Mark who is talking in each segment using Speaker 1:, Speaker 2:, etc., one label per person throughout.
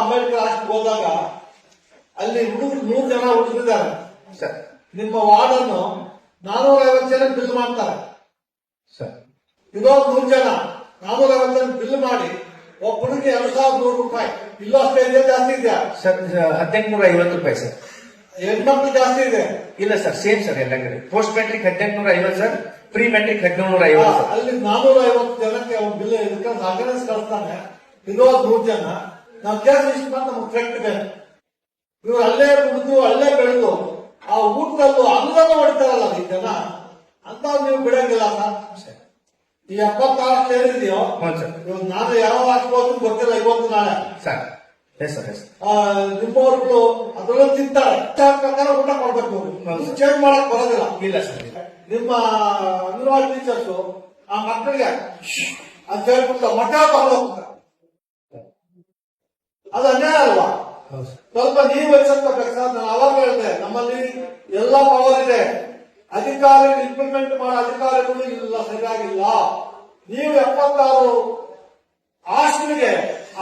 Speaker 1: Ambedkar hostel ಹೋದಾಗ ಅಲ್ಲಿ 100 ಜನ ಹುಡುಗಿದ್ದಾರೆ.
Speaker 2: ಸರ್
Speaker 1: ನಿಮ್ಮ ವಾರ್ಡ್ ಅನ್ನು 450 ಜನ ಬಿಲ್ ಮಾಡ್ತಾರೆ.
Speaker 2: ಸರ್
Speaker 1: ಇದೊಂದು 100 ಜನ 450 ಜನ ಬಿಲ್ ಮಾಡಿ ಒಬ್ಬನಿಗೆ 2100 ರೂಪಾಯಿ. ಇಲ್ಲೂ ಅಷ್ಟೇ ಇದೆ, ಜಾಸ್ತಿ ಇದೆಯಾ
Speaker 2: ಸರ್? 1850 ರೂಪಾಯಿ ಸರ್.
Speaker 1: ಹೆಣ್ಮಕ್ಳು ಜಾಸ್ತಿ ಇದೆ.
Speaker 2: ಇಲ್ಲ ಸರ್, ಸೇಮ್ ಸರ್ ಎಲ್ಲ ಕಡೆ. Post matric 1850 sir, pre matric 1750 sir.
Speaker 1: ಅಲ್ಲಿ 450 ಜನಕ್ಕೆ ಅವ್ನು ಬಿಲ್ ಇದಕ್ಕೆ ಅಟೆಂಡೆನ್ಸ್ ಕಳಿಸ್ತಾನೆ. ಇದೊಂದು 100 ಜನ ನಾವು ಕೇಸ್ ಲಿಸ್ಟ್ ಮಾಡಿ ನಮ್ಗೆ ಫ್ರೆಂಡ್ ಬೇಕು. ಇವ್ರು ಅಲ್ಲೇ ದುಡಿದು ಅಲ್ಲೇ ಬೆಳೆದು ಆ ಊಟದಲ್ಲೂ ಅನ್ನದ ಹೊಡಿತಾರಲ್ಲ ಈ ಜನ ಅಂತ ನೀವು ಬಿಡಂಗಿಲ್ಲ ಸರ್. ಈ 76 ಏನಿದೆಯೋ ನಾನು ಯಾವ ಹಾಕ್ಬೋದು ಗೊತ್ತಿಲ್ಲ, ಇವತ್ತು ನಾಳೆ
Speaker 2: ಸರ್. Yes sir, yes.
Speaker 1: ನಿಮ್ಮವ್ರು ಅದ್ರಲ್ಲೂ ತಿಂತಾರೆ. ಪ್ರಕಾರ ಊಟ ಕೊಡ್ಬೇಕು, ಚೇಂಜ್ ಮಾಡಕ್ ಬರೋದಿಲ್ಲ.
Speaker 2: ಇಲ್ಲ ಸರ್.
Speaker 1: ನಿಮ್ಮ ಅಂಗನವಾಡಿ ಟೀಚರ್ಸ್ ಆ ಮಕ್ಕಳಿಗೆ ಅಂತ ಹೇಳ್ಬಿಟ್ಟು ಮಠ ತಗೊಂಡು ಹೋಗ್ತಾರೆ. ಅದು ಅನ್ಯಾಯ ಅಲ್ವಾ? ಸ್ವಲ್ಪ ನೀವು ಎಚ್ಚರಿಸಬೇಕು ಸರ್. ನಾನು ಅವಾಗ ಹೇಳಿದೆ, ನಮ್ಮಲ್ಲಿ ಎಲ್ಲ ಪವರ್ ಇದೆ, ಅಧಿಕಾರಿ ಇಂಪ್ಲಿಮೆಂಟ್ ಮಾಡೋ ಅಧಿಕಾರಿಗಳು ಇಲ್ಲ, ಸರಿಯಾಗಿಲ್ಲ. ನೀವು 76 ಹಾಸ್ಟೆಲ್ಗೆ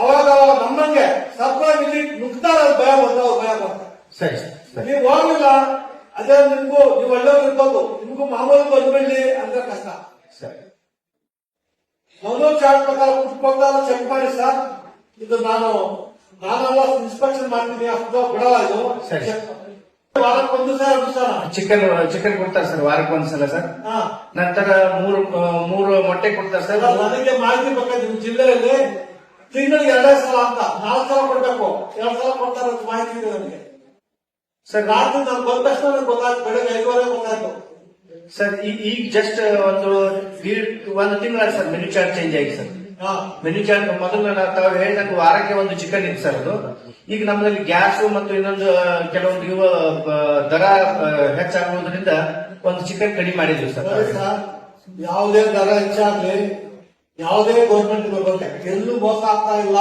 Speaker 1: ಅವಾಗ ನಮ್ಮಂಗೆ ಸರ್ಕಾರ ನುಗ್ತಾರೆ, ಭಯ ಬರ್ತಾರೆ.
Speaker 2: ಸರಿ,
Speaker 1: ನೀವು ಹೋಗಿಲ್ಲ, ಅದೇ ನಿಮ್ಗೂ ನೀವು ಒಳ್ಳೆಯವ್ರು ಇರ್ಬೋದು, ನಿಮ್ಗೂ ಮಾಮೂಲಿ ಬಂದ್ಬಿಡ್ಲಿ ಅಂದ್ರೆ ಕಷ್ಟ.
Speaker 2: ಸರಿ,
Speaker 1: ಮೊದಲು ಚಾರ್ಟ್ ಪ್ರಕಾರ ಕುಟ್ಕೊಂಡಾಗ ಚೆಕ್ ಮಾಡಿ ಸರ್. ಇದು ನಾನೆಲ್ಲ ಇನ್ಸ್ಪೆಕ್ಷನ್ ಮಾಡ್ತೀನಿ, ಅಷ್ಟು ಬಿಡಲ್ಲ. ಇದು ವಾರಕ್ಕೊಂದು ಸಲ
Speaker 2: ಚಿಕನ್ ಕೊಡ್ತಾರೆ ಸರ್, ವಾರಕ್ಕೊಂದ್ಸಲ ಸರ್. ನಂತರ ಮೂರು ಮೊಟ್ಟೆ ಕೊಡ್ತಾರೆ ಸರ್.
Speaker 1: ನನಗೆ ಮಾಹಿತಿ ಬೇಕಾದ್ರೆ ನಿಮ್ ಜಿಲ್ಲೆಯಲ್ಲಿ ತಿಂಗಳಿಗೆ 2 ಸಲ ಅಂತ 4 ಸಲ ಕೊಡ್ಬೇಕು, 2 ಸಲ ಕೊಡ್ತಾರೆ ಅಂತ ಮಾಹಿತಿ ಇದೆ ನನಗೆ ಸರ್. ರಾತ್ರಿ ನಾನು ಬಂದ ತಕ್ಷಣ ಗೊತ್ತಾಯ್ತು, ಬೆಳಗ್ಗೆ 5:30 ಗೊತ್ತಾಯ್ತು
Speaker 2: ಸರ್. ಈಗ ಜಸ್ಟ್ ಒಂದು ತಿಂಗಳ ಸರ್ ಮೆನು ಚಾರ್ಟ್ ಚೇಂಜ್ ಆಗಿ ಸರ್. ಮೆನು ಚಾರ್ಟ್ ಮೊದಲು ತಾವು ಹೇಳಿದಂಗೆ ವಾರಕ್ಕೆ 1 ಚಿಕನ್ ಇತ್ತು ಸರ್. ಅದು ಈಗ ನಮ್ಮಲ್ಲಿ ಗ್ಯಾಸ್ ಮತ್ತು ಇನ್ನೊಂದು ಕೆಲವೊಂದು ದರ ಹೆಚ್ಚಾಗುವುದರಿಂದ 1 ಚಿಕನ್ ಕಡಿಮೆ ಮಾಡಿದ್ವಿ ಸರ್.
Speaker 1: ಯಾವುದೇ ದರ ಹೆಚ್ಚಾಗ್ಲಿ, ಯಾವುದೇ ಗೌರ್ಮೆಂಟ್ ಬಗ್ಗೆ ಎಲ್ಲೂ ಮೋಸ ಆಗ್ತಾ ಇಲ್ಲ.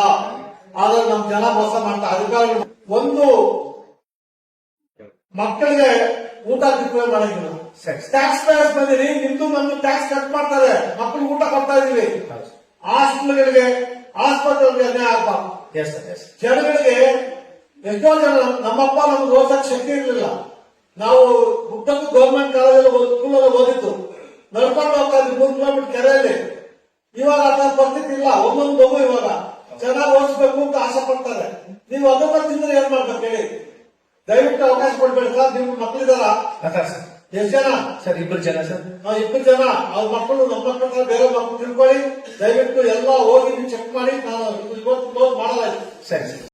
Speaker 1: ಆದ್ರೆ ನಮ್ ಜನ ಮೋಸ ಮಾಡ್ತಾ ಅಧಿಕಾರಿಗಳು ಒಂದು ಮಕ್ಕಳಿಗೆ ಊಟ ಕಿತ್ಕೊಳ್ಳಿ ಮಾಡಂಗಿಲ್ಲ. ಟ್ಯಾಕ್ಸ್ ಪೇಯರ್ಸ್ ಬಂದಿರಿ, ನಿಮ್ದು ನಮ್ದು ಟ್ಯಾಕ್ಸ್ ಕಟ್ ಮಾಡ್ತಾರೆ, ಮಕ್ಕಳಿಗೆ ಊಟ ಕೊಡ್ತಾ ಇದೀವಿ. ಹಾಸ್ಪಿಟಲ್ಗಳಿಗೆ ಆಸ್ಪತ್ರೆಗಳಿಗೆ ಅನ್ಯಾಯ ಆಗ್ಬಾರ್ದು. ಜನಗಳಿಗೆ ಎಷ್ಟೋ ಜನ ನಮ್ಮಪ್ಪ ನಮ್ಗೆ ಓದಕ್ ಶಕ್ತಿ ಇರಲಿಲ್ಲ. ನಾವು ಮುಟ್ಟಕ್ಕೂ ಗೌರ್ಮೆಂಟ್ ಕಾಲೇಜಲ್ಲಿ ಸ್ಕೂಲಲ್ಲಿ ಓದಿತ್ತು, ನಡ್ಕೊಂಡು ಹೋಗ್ತಾ ಇದ್ವಿ 3 ಕಿಲೋಮೀಟರ್ ಕೆರೆಯಲ್ಲಿ. ಇವಾಗ ಅದರ ಪರಿಸ್ಥಿತಿ ಇಲ್ಲ. ಒಂದೊಂದು ಮಗು ಇವಾಗ ಚೆನ್ನಾಗಿ ಓದಿಸ್ಬೇಕು ಅಂತ ಆಸೆ ಪಡ್ತಾರೆ. ನೀವು ಅದನ್ನ ತಿಂದ್ರೆ ಏನ್ ಮಾಡ್ಬೇಕು ಹೇಳಿ? ದಯವಿಟ್ಟು ಅವಕಾಶ ಕೊಡ್ಬೇಡಿ ಸರ್. ನಿಮ್ ಮಕ್ಕಳಿದಾರ ಎಷ್ಟು ಜನ
Speaker 2: ಸರ್? 2 ಜನ ಸರ್.
Speaker 1: 2 ಜನ. ಅವ್ರ ಮಕ್ಕಳು ನಮ್ಮ ಮಕ್ಕಳ ಬೇರೆ ಮಕ್ಕಳು ತಿಳ್ಕೊಳ್ಳಿ. ದಯವಿಟ್ಟು ಎಲ್ಲ ಹೋಗಿ ನೀವು ಚೆಕ್ ಮಾಡಿ. ನಾನು ಇವತ್ತು ಕ್ಲೋಸ್ ಮಾಡಲ್ಲ.
Speaker 2: ಸರಿ ಸರ್.